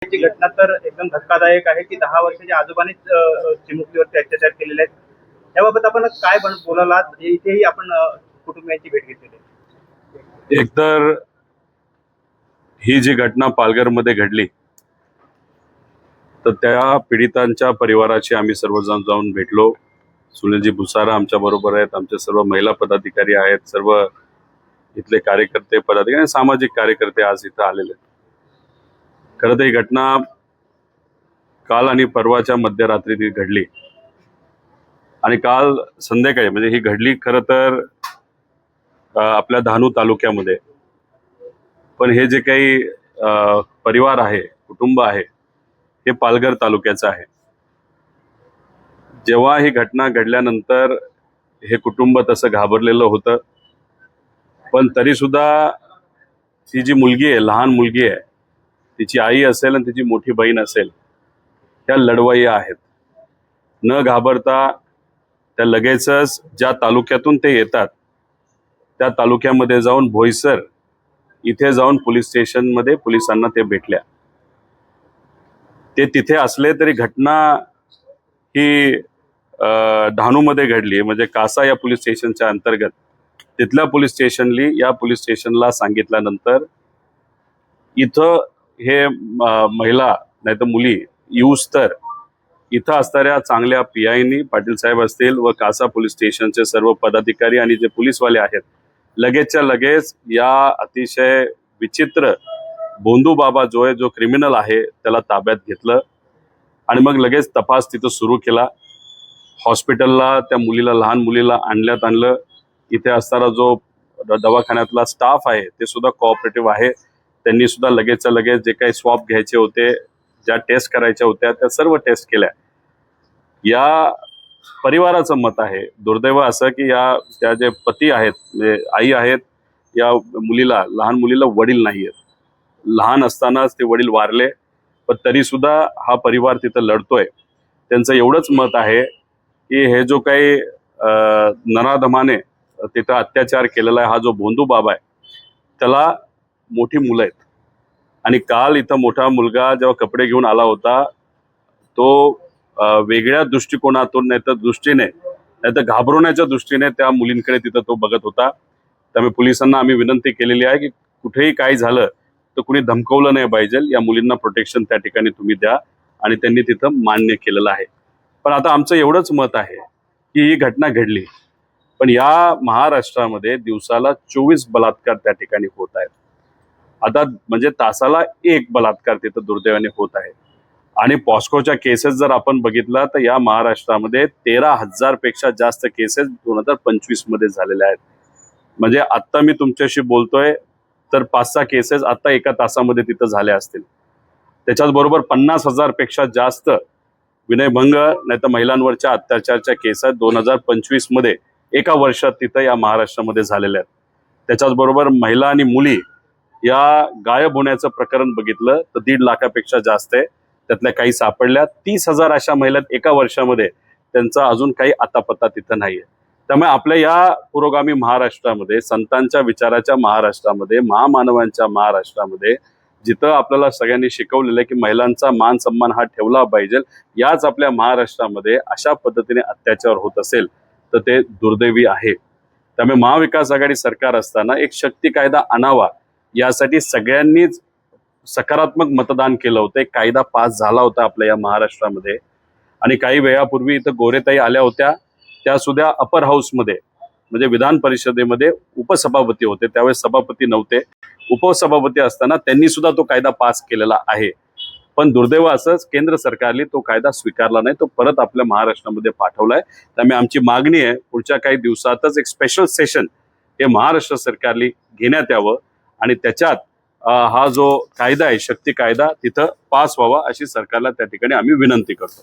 ची घटना तर एकदम धक्कादायक आहे की 10 वर्षाच्या आजोबांनीच चिमुकलीवरती अत्याचार केलेले आहेत. त्याबाबत आपण काय बोलायला इथेही आपण कुटुंबियांची भेट घेतलेली आहे. एकतर ही जी घटना पालघरमध्ये घडली तर त्या पीडितांच्या परिवाराशी आम्ही सर्वजण जाऊन भेटलो. सुनीलजी भुसारा आमच्या बरोबर आहेत, आमचे सर्व महिला पदाधिकारी आहेत, सर्व इथले कार्यकर्ते पदाधिकारी आणि सामाजिक कार्यकर्ते आज इथं आलेले आहेत. खरं तर ही घटना काल आणि परवाच्या मध्यरात्री ती घडली आणि काल संध्याकाळी म्हणजे ही घडली खरं तर आपल्या डहाणू तालुक्यामध्ये. पण हे जे काही परिवार आहे, कुटुंब आहे, हे पालघर तालुक्याचं आहे. जेव्हा ही घटना घडल्यानंतर हे कुटुंब तसं घाबरलेलं होतं, पण तरी सुद्धा ती जी मुलगी आहे, लहान मुलगी आहे, तिची आई असेल आणि तिची मोठी बहीण असेल, त्या लढवय्या आहेत. न घाबरता त्या लगेचच ज्या तालुक्यातून ते येतात त्या तालुक्यामध्ये जाऊन भोईसर इथे जाऊन पोलीस स्टेशनमध्ये पोलिसांना ते भेटल्या. ते तिथे असले तरी घटना ही डहाणूमध्ये घडली, म्हणजे कासा या पोलीस स्टेशनच्या अंतर्गत. तिथल्या पोलीस स्टेशनली या पोलीस स्टेशनला सांगितल्यानंतर इथं हे महिला नाही तर मुली येऊस तर इथं असणाऱ्या चांगल्या PIनी पाटील साहेब असतील व कासा पोलीस स्टेशनचे सर्व पदाधिकारी आणि जे पोलीसवाले आहेत लगेचच्या लगेच या अतिशय विचित्र भोंदू बाबा जो आहे, जो क्रिमिनल आहे, त्याला ताब्यात घेतलं आणि मग लगेच तपास तिथं सुरू केला. हॉस्पिटलला त्या मुलीला, लहान मुलीला आणलं. इथे असणारा जो दवाखान्यातला स्टाफ आहे ते सुद्धा कोऑपरेटिव्ह आहे. त्यांनी सुद्धा लगेचच्या लगेच जे काही स्वॅब घ्यायचे होते, ज्या टेस्ट करायच्या होत्या त्या सर्व टेस्ट केल्या. या परिवाराचं मत आहे, दुर्दैव असं की त्या जे पती आहेत, म्हणजे आई आहेत, या मुलीला, लहान मुलीला वडील नाही आहेत. लहान असतानाच ते वडील वारले, पण तरी सुद्धा हा परिवार तिथं लढतोय. त्यांचं एवढंच मत आहे की हे जो काही नराधमाने तिथं अत्याचार केलेला आहे, हा जो भोंदू बाबा आहे, त्याला मोठी मुलं आहेत. आणि काल इथं मोठा मुलगा जेव्हा कपडे घेऊन आला होता, तो वेगळ्या दृष्टिकोनातून नाही तर घाबरवण्याच्या दृष्टीने त्या मुलींकडे तिथं तो बघत होता. त्यामुळे पोलिसांना आम्ही विनंती केलेली आहे की कुठेही काही झालं तर कुणी धमकवलं नाही पाहिजे, या मुलींना प्रोटेक्शन त्या ठिकाणी तुम्ही द्या, आणि त्यांनी तिथं मान्य केलेलं आहे. पण आता आमचं एवढंच मत आहे की ही घटना घडली, पण या महाराष्ट्रामध्ये दिवसाला 24 बलात्कार त्या ठिकाणी होत आहेत. आता म्हणजे तासाला 1 बलात्कार तिथं दुर्दैवाने होत आहे. आणि पॉस्कोच्या केसेस जर आपण बघितला तर या महाराष्ट्रामध्ये 13,000 पेक्षा जास्त केसेस 2025 मध्ये झालेल्या आहेत. म्हणजे आत्ता मी तुमच्याशी बोलतोय तर 5-6 केसेस आता एका तासामध्ये तिथं झाल्या असतील. त्याच्याच बरोबर 50,000 पेक्षा जास्त विनयभंग नाही तर महिलांवरच्या अत्याचारच्या केसेस 2025 मध्ये एका वर्षात तिथं या महाराष्ट्रामध्ये झालेल्या आहेत. त्याच्याच बरोबर महिला आणि मुली या गायब होण्याचं प्रकरण बघितलं तर 1.5 लाखापेक्षा जास्त आहे. त्यातल्या काही सापडल्या. 30,000 अशा महिला एका वर्षामध्ये, त्यांचा अजून काही आतापत्ता तिथं नाहीये. त्यामुळे आपल्या या पुरोगामी महाराष्ट्रामध्ये, संतांच्या विचाराच्या महाराष्ट्रामध्ये, महामानवांच्या महाराष्ट्रामध्ये, जिथं आपल्याला सगळ्यांनी शिकवलेलं आहे की महिलांचा मान सन्मान हा ठेवला पाहिजे, याच आपल्या महाराष्ट्रामध्ये अशा पद्धतीने अत्याचार होत असेल तर ते दुर्दैवी आहे. त्यामुळे महाविकास आघाडी सरकार असताना एक शक्ती कायदा आणावा यासाठी सगळ्यांनीच सकारात्मक मतदान केलं होतं. एक कायदा पास झाला होता आपल्या या महाराष्ट्रामध्ये. आणि काही वेळापूर्वी इथं गोरेताई आल्या होत्या, त्या सुद्धा अपर हाऊसमध्ये म्हणजे विधान परिषदेमध्ये उपसभापती होते, त्यावेळेस सभापती नव्हते. उपसभापती असताना त्यांनी सुद्धा तो कायदा पास केलेला आहे. पण दुर्दैव असंच केंद्र सरकारने तो कायदा स्वीकारला नाही, तो परत आपल्या महाराष्ट्रामध्ये पाठवलाय. त्यामुळे आमची मागणी आहे पुढच्या काही दिवसातच एक स्पेशल सेशन हे महाराष्ट्र सरकारने घेण्यात यावं आणि त्याच्यात हा जो कायदा आहे, शक्ती कायदा, तिथं पास व्हावा अशी सरकारला त्या ठिकाणी आम्ही विनंती करतो.